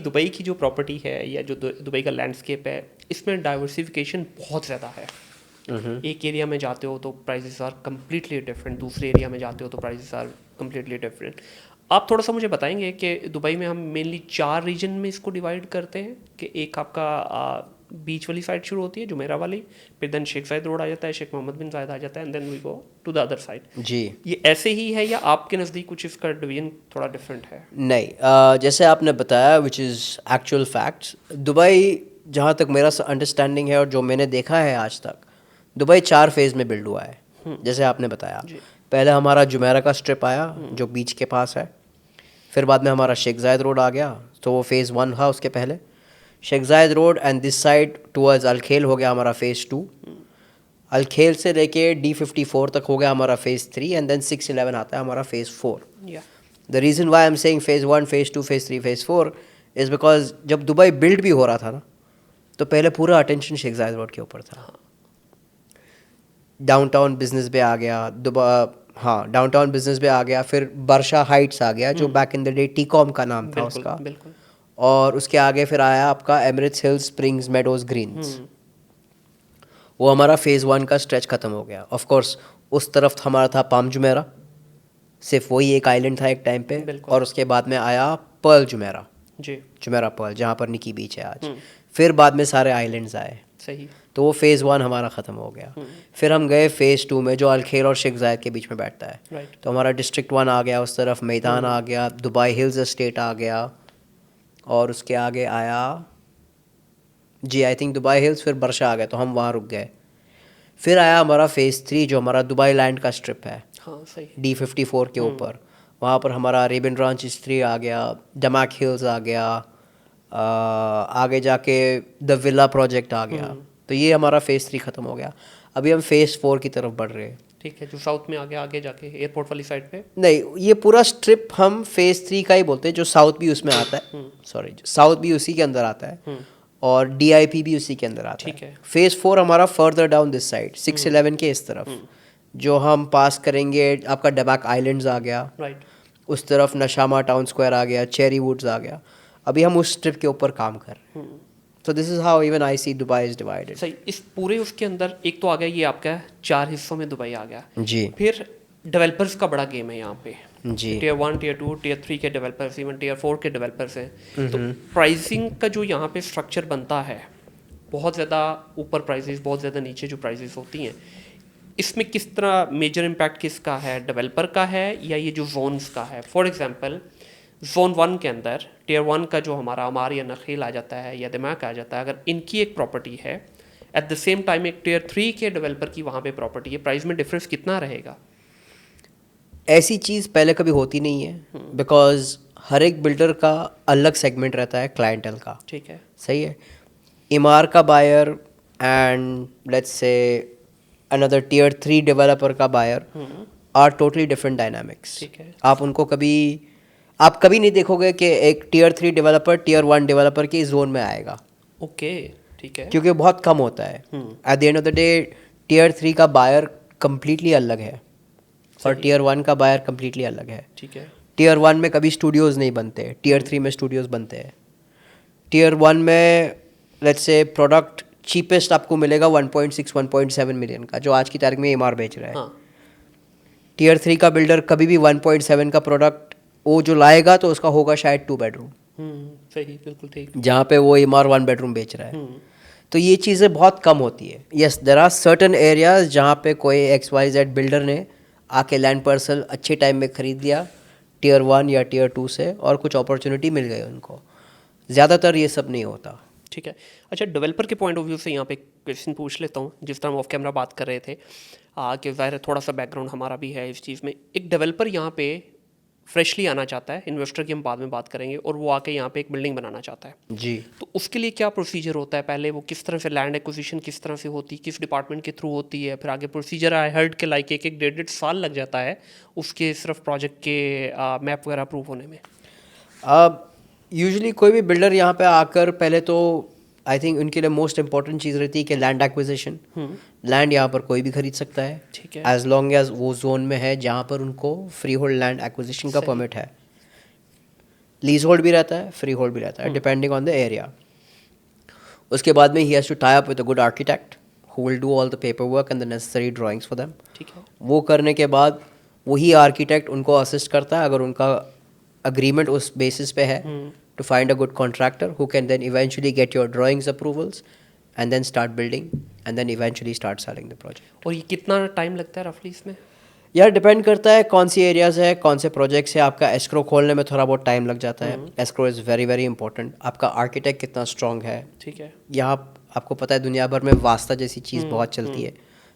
Dubai की जो property है या जो दुबई का लैंडस्केप है, इसमें डाइवर्सिफिकेशन बहुत ज़्यादा है। एक एरिया में जाते हो तो प्राइसेस आर कम्प्लीटली डिफरेंट, दूसरे एरिया में जाते हो तो प्राइसेस आर कम्प्लीटली डिफरेंट। आप थोड़ा सा मुझे बताएंगे कि दुबई में हम मेनली 4 रीजन में इसको डिवाइड करते हैं कि एक आपका बीच वाली साइड शुरू होती है जुमेरा वाली, फिर देन शेख जायद रोड आ जाता है, शेख मोहम्मद बिन जायद आ जाता है, and then we go to the other side. जी ये ऐसे ही है या आपके नज़दीक कुछ इसका डिवीजन थोड़ा डिफरेंट है? नहीं, जैसे आपने बताया which is actual facts, Dubai जहाँ तक मेरा अंडरस्टैंडिंग है और जो मैंने देखा है आज तक, दुबई 4 फेज़ में बिल्ड हुआ है। जैसे आपने बताया, पहले हमारा जुमेरा का स्ट्रिप आया जो बीच के पास है, फिर बाद में हमारा शेख जायद रोड आ गया, तो वो फेज़ 1 था। उसके पहले Sheikh Zayed road and this side towards Al Khail हो गया हमारा फेज़ 2। अलखेल से लेके D54 तक हो गया हमारा फेज़ 3, एंड देन 611 आता है हमारा phase 4। The reason why I am saying phase 1, phase 2, phase 3, phase 4 is because जब दुबई बिल्ड भी हो रहा था ना, तो पहले पूरा अटेंशन शेख जायद रोड के ऊपर था। डाउनटाउन बिजनेस पे आ गया डाउनटाउन बिजनेस पे आ गया, फिर बर्शा हाइट्स आ गया जो बैक इन द डे टीकॉम का नाम था उसका। बिल्कुल। और उसके आगे फिर आया आपका Emirates Hills, Springs, Meadows, Greens. वो हमारा फेज़ 1 का स्ट्रेच ख़त्म हो गया। ऑफ कोर्स उस तरफ हमारा था पाम जुमेरा, सिर्फ वही एक आइलैंड था एक टाइम पे, और उसके बाद में आया पर्ल जुमेरा, जुमेरा पर्ल, जहाँ पर निकी बीच है आज। फिर बाद में सारे आइलैंड्स आए। सही। तो वो फेज़ 1 हमारा ख़त्म हो गया। फिर हम गए फेज़ 2 में जो अलखेल और शेख जायद के बीच में बैठता है। तो हमारा डिस्ट्रिक्ट 1 आ गया उस तरफ, मैदान आ गया, दुबई हिल्स एस्टेट आ गया, और उसके आगे आया आई थिंक दुबई हिल्स, फिर बर्शा आ गया, तो हम वहाँ रुक गए। फिर आया हमारा फेज़ 3 जो हमारा दुबई लैंड का स्ट्रिप है, सही। D54 के ऊपर। वहाँ पर हमारा रेबन रांच 3 आ गया, डमाक हिल्स आ गया, आगे जाके द विला प्रोजेक्ट आ गया। तो ये हमारा फेज़ 3 ख़त्म हो गया। अभी हम फेज़ 4 की तरफ बढ़ रहे हैं। ठीक है, जो साउथ में आगे जाके एयरपोर्ट वाली साइड पे। नहीं, ये पूरा स्ट्रिप हम फेज़ 3 का ही बोलते हैं, जो साउथ भी उसमें आता है। सॉरी, साउथ भी उसी के अंदर आता है, और DIP भी उसी के अंदर आता है। फेज़ 4 हमारा फर्दर डाउन दिस साइड 611 के इस तरफ, जो हम पास करेंगे आपका डबाक आइलैंड्स आ गया, उस तरफ नशामा टाउन स्क्वायर आ गया, चेरी वुड्स आ गया। अभी हम उस स्ट्रिप के ऊपर काम कर रहे हैं। तो this is how even I see Dubai is divided. सही। इस पूरे उसके अंदर एक तो आ गया ये आपका 4 हिस्सों में दुबई आ गया जी। फिर डेवलपर्स का बड़ा गेम है यहाँ पे जी। टियर 1, टियर 2, टियर 3 के डेवलपर्स, इवन टियर 4 के डेवलपर्स हैं। तो प्राइसिंग का जो यहाँ पे स्ट्रक्चर बनता है, बहुत ज़्यादा ऊपर प्राइसेस, बहुत ज़्यादा नीचे जो प्राइसेस होती हैं, इसमें किस तरह मेजर इम्पैक्ट किसका है, डेवलपर का है या ये जो जोन्स का है? फॉर एग्जांपल जोन 1 के अंदर टियर 1 का जो हमारा अमार या नखील आ जाता है या दिमाग आ जाता है, अगर इनकी एक प्रॉपर्टी है, एट द सेम टाइम एक टियर 3 के डेवलपर की वहाँ पे प्रॉपर्टी है, प्राइस में डिफरेंस कितना रहेगा? ऐसी चीज़ पहले कभी होती नहीं है, बिकॉज हर एक बिल्डर का अलग सेगमेंट रहता है क्लाइंटल का। ठीक है। सही है। इमार का buyer and let's say another tier 3 developer का buyer are totally different dynamics. ठीक है। आप कभी नहीं देखोगे कि एक टियर 3 डेवलपर टियर 1 डेवलपर के जोन में आएगा। ओके। ठीक है। क्योंकि बहुत कम होता है। At the end of the day tier 3 का बायर कम्प्लीटली अलग है और टियर 1 का बायर कम्प्लीटली अलग है। ठीक है। टियर 1 में कभी स्टूडियोज़ नहीं बनते, टियर 3 में स्टूडियोज़ बनते हैं। टियर 1 में लेट्स से प्रोडक्ट चीपेस्ट आपको मिलेगा 1.6 1.7 मिलियन का, जो आज की तारीख में एमआर बेच रहा है। टियर 3 का बिल्डर कभी भी 1.7 का प्रोडक्ट वो जो लाएगा तो उसका होगा शायद 2 बेडरूम। सही, बिल्कुल ठीक। जहाँ पे वो एमआर 1 बेडरूम बेच रहा है। तो ये चीज़ें बहुत कम होती है। Yes, there are certain areas जहाँ पे कोई XYZ बिल्डर ने आके लैंड पार्सल अच्छे टाइम में ख़रीद लिया टियर 1 या टियर 2 से, और कुछ अपॉर्चुनिटी मिल गई उनको। ज़्यादातर ये सब नहीं होता। ठीक है। अच्छा, डेवलपर के पॉइंट ऑफ व्यू से यहाँ पे क्वेश्चन पूछ लेता हूँ, जिस तरह हम ऑफ कैमरा बात कर रहे थे कि ज़ाहिर है थोड़ा सा बैकग्राउंड हमारा भी है इस चीज़ में। एक डेवलपर यहाँ पे फ्रेशली आना चाहता है, इन्वेस्टर की हम बाद में बात करेंगे, और वो आके यहाँ पे एक बिल्डिंग बनाना चाहता है जी। तो उसके लिए क्या प्रोसीजर होता है? पहले वो किस तरह से लैंड एक्विजिशन किस तरह से होती है, किस डिपार्टमेंट के थ्रू होती है, फिर आगे प्रोसीजर आई हर्ड के लाइक 1-1 साल लग जाता है उसके सिर्फ प्रोजेक्ट के मैप वगैरह अप्रूव होने में। अब यूजुअली कोई भी बिल्डर यहाँ पे आकर पहले तो आई थिंक उनके लिए मोस्ट इंपॉर्टेंट चीज़ रहती है कि लैंड एक्विजिशन। लैंड यहाँ पर कोई भी खरीद सकता है, ठीक है, एज लॉन्ग एज वो जोन में है जहाँ पर उनको फ्री होल्ड लैंड एक्विजिशन का परमिट है। लीज होल्ड भी रहता है, फ्री होल्ड भी रहता है, डिपेंडिंग ऑन द एरिया। उसके बाद में ही has to tie up with a good architect who will do all the paper work and the necessary drawings for them. ठीक है। वो करने के बाद वही आर्किटेक्ट उनको असिस्ट करता है अगर उनका अग्रीमेंट उस बेसिस पे है, to find a good contractor who can then eventually get your drawings approvals and then start building and then eventually start selling the project. और ये कितना टाइम लगता है रफली इसमें? यार डिपेंड करता है कौन सी एरियाज है, कौन से प्रोजेक्ट्स है। आपका एस्क्रो खोलने में थोड़ा बहुत टाइम लग जाता है। Escrow is very very important. आपका आर्किटेक्ट कितना स्ट्रांग है। ठीक है। यहाँ आपको पता है दुनिया भर में वास्ता जैसी चीज़ बहुत चलती है।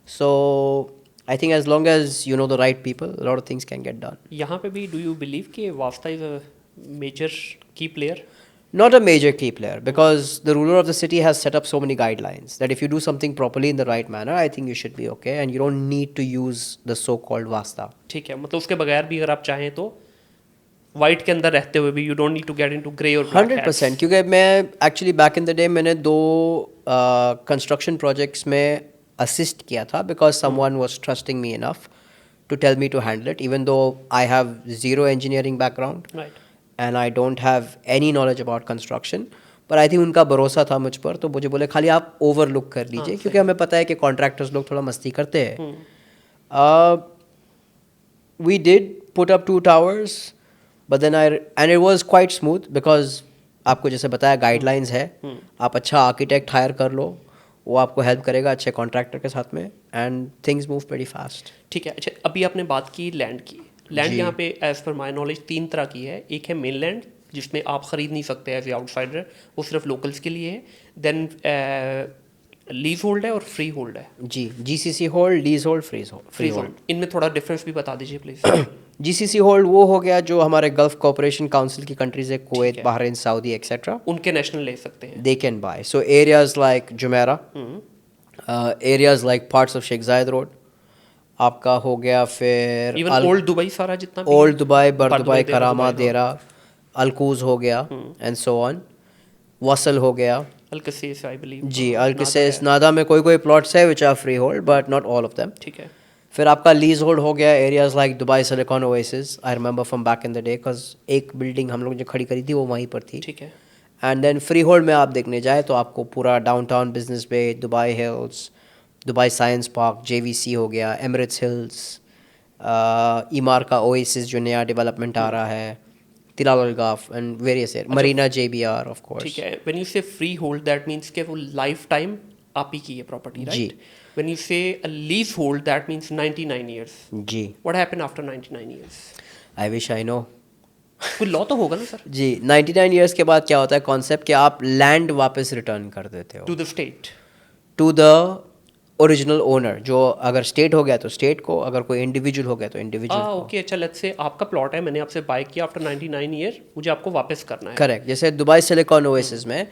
So I think as long as you know the right people, lot of things can get done. यहाँ पे भी डू यू बिलीव कि वास्ता is a major key player? Not a major key player, because the ruler of the city has set up so many guidelines that if you do something properly in the right manner, I think you should be okay and you don't need to use the so-called vasta. ठीक है, मतलब उसके बगैर भी अगर आप चाहें तो वाइट के अंदर रहते हुए भी you don't need to get into grey और ब्लैक। 100%, क्योंकि मैं actually back in the day मैंने 2 कंस्ट्रक्शन प्रोजेक्ट्स में असिस्ट किया था because someone was trusting me enough to tell me to handle it, even though I have zero engineering background right and I don't have any knowledge about construction, पर I think उनका भरोसा था मुझ पर, तो मुझे बोले खाली आप ओवरलुक कर लीजिए, क्योंकि हमें पता है कि कॉन्ट्रैक्टर्स लोग थोड़ा मस्ती करते हैं। We did put up 2 towers, but then and it was quite smooth because आपको जैसे बताया गाइडलाइंस है। आप अच्छा आर्किटेक्ट हायर कर लो, वो आपको हेल्प करेगा अच्छे कॉन्ट्रैक्टर के साथ में, and things move very fast. ठीक है। अच्छा, अभी आपने बात की लैंड की। लैंड यहाँ पे एज पर माई नॉलेज 3 तरह की है। एक है मेन लैंड जिसमें आप ख़रीद नहीं सकते एज ए आउटसाइडर, वो सिर्फ लोकल्स के लिए है। देन लीज होल्ड है और फ्री होल्ड है। जी, GCC hold, leasehold, freehold. इनमें थोड़ा डिफरेंस भी बता दीजिए प्लीज़। जीसीसी होल्ड वो हो गया जो हमारे गल्फ कोऑपरेशन काउंसिल की कंट्रीज है, कुवैत, बहरीन, सऊदी एक्सेट्रा, उनके नेशनल ले सकते हैं, they can buy. So areas like Jumeirah, areas like parts of Sheikh Zayed road, आपका हो गया फिर इवन ओल्ड दुबई सारा जितना भी ओल्ड दुबई, बर दुबई, करामा, दुबई, देरा, अलकूज हो गया एंड सो ऑन, वसल हो गया। अल-कसीस आई बिलीव। जी, अल-कसीस, नादा में कोई प्लॉट्स है which are free hold but not all of them. ठीक है। फिर आपका लीज होल्ड हो गया areas like Dubai Silicon Oasis, I remember from back in the day, because एक बिल्डिंग हम लोग जो खड़ी करी थी वो वहीं पर थी। ठीक है। एंड देन फ्री होल्ड में आप देखने जाए तो आपको पूरा Downtown Business Bay, Dubai Hills, Dubai Science Park, JVC हो गया, एमिरेट्स हिल्स, ईमार का ओएसिस जो नया डेवलपमेंट आ रहा है, Tilal Al Ghaf and various area, Marina JBR of course. ठीक है। When you say freehold that means कि वो लाइफ टाइम आप ही की है property, right? When you say a lease hold that means 99 years. जी। What happened after 99 years? I wish I know. कोई law तो होगा ना सर? जी, 99 इयर्स के बाद क्या होता है कॉन्सेप्ट कि आप लैंड वापस रिटर्न कर देते हो to the state, to the original owner. जो अगर स्टेट हो गया तो स्टेट को, अगर कोई इंडिविजुअल हो गया तो इंडिविजुअल को। ओके। अच्छा, लेट्स से आपका प्लॉट है, मैंने आपसे बाय किया आफ्टर 99 ईयर, मुझे आपको वापस करना है। करेक्ट। जैसे दुबई सिलिकॉन ओएसिस में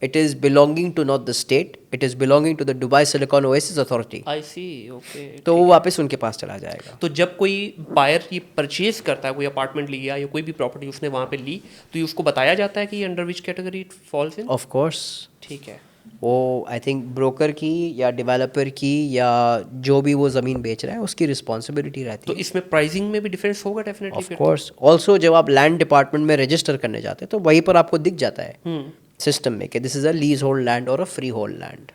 it is belonging to not the state, it is belonging to the Dubai Silicon Oasis Authority. I see. Okay. तो वो वापस उनके पास चला जाएगा। तो जब कोई बायर ये परचेज करता है, कोई अपार्टमेंट लिया या कोई भी प्रॉपर्टी उसने वहाँ पे ली, तो ये उसको बताया जाता है कि under which category it falls in? Of course. ठीक है। वो आई थिंक ब्रोकर की या डेवलपर की या जो भी वो ज़मीन बेच रहा है उसकी रिस्पॉन्सिबिलिटी रहती तो है। इसमें प्राइसिंग में भी डिफरेंस होगा डेफिनेटली ऑफ फिर? कोर्स। ऑल्सो जब आप लैंड डिपार्टमेंट में रजिस्टर करने जाते हैं तो वहीं पर आपको दिख जाता है सिस्टम में कि this is a lease hold land और अ फ्री होल्ड लैंड।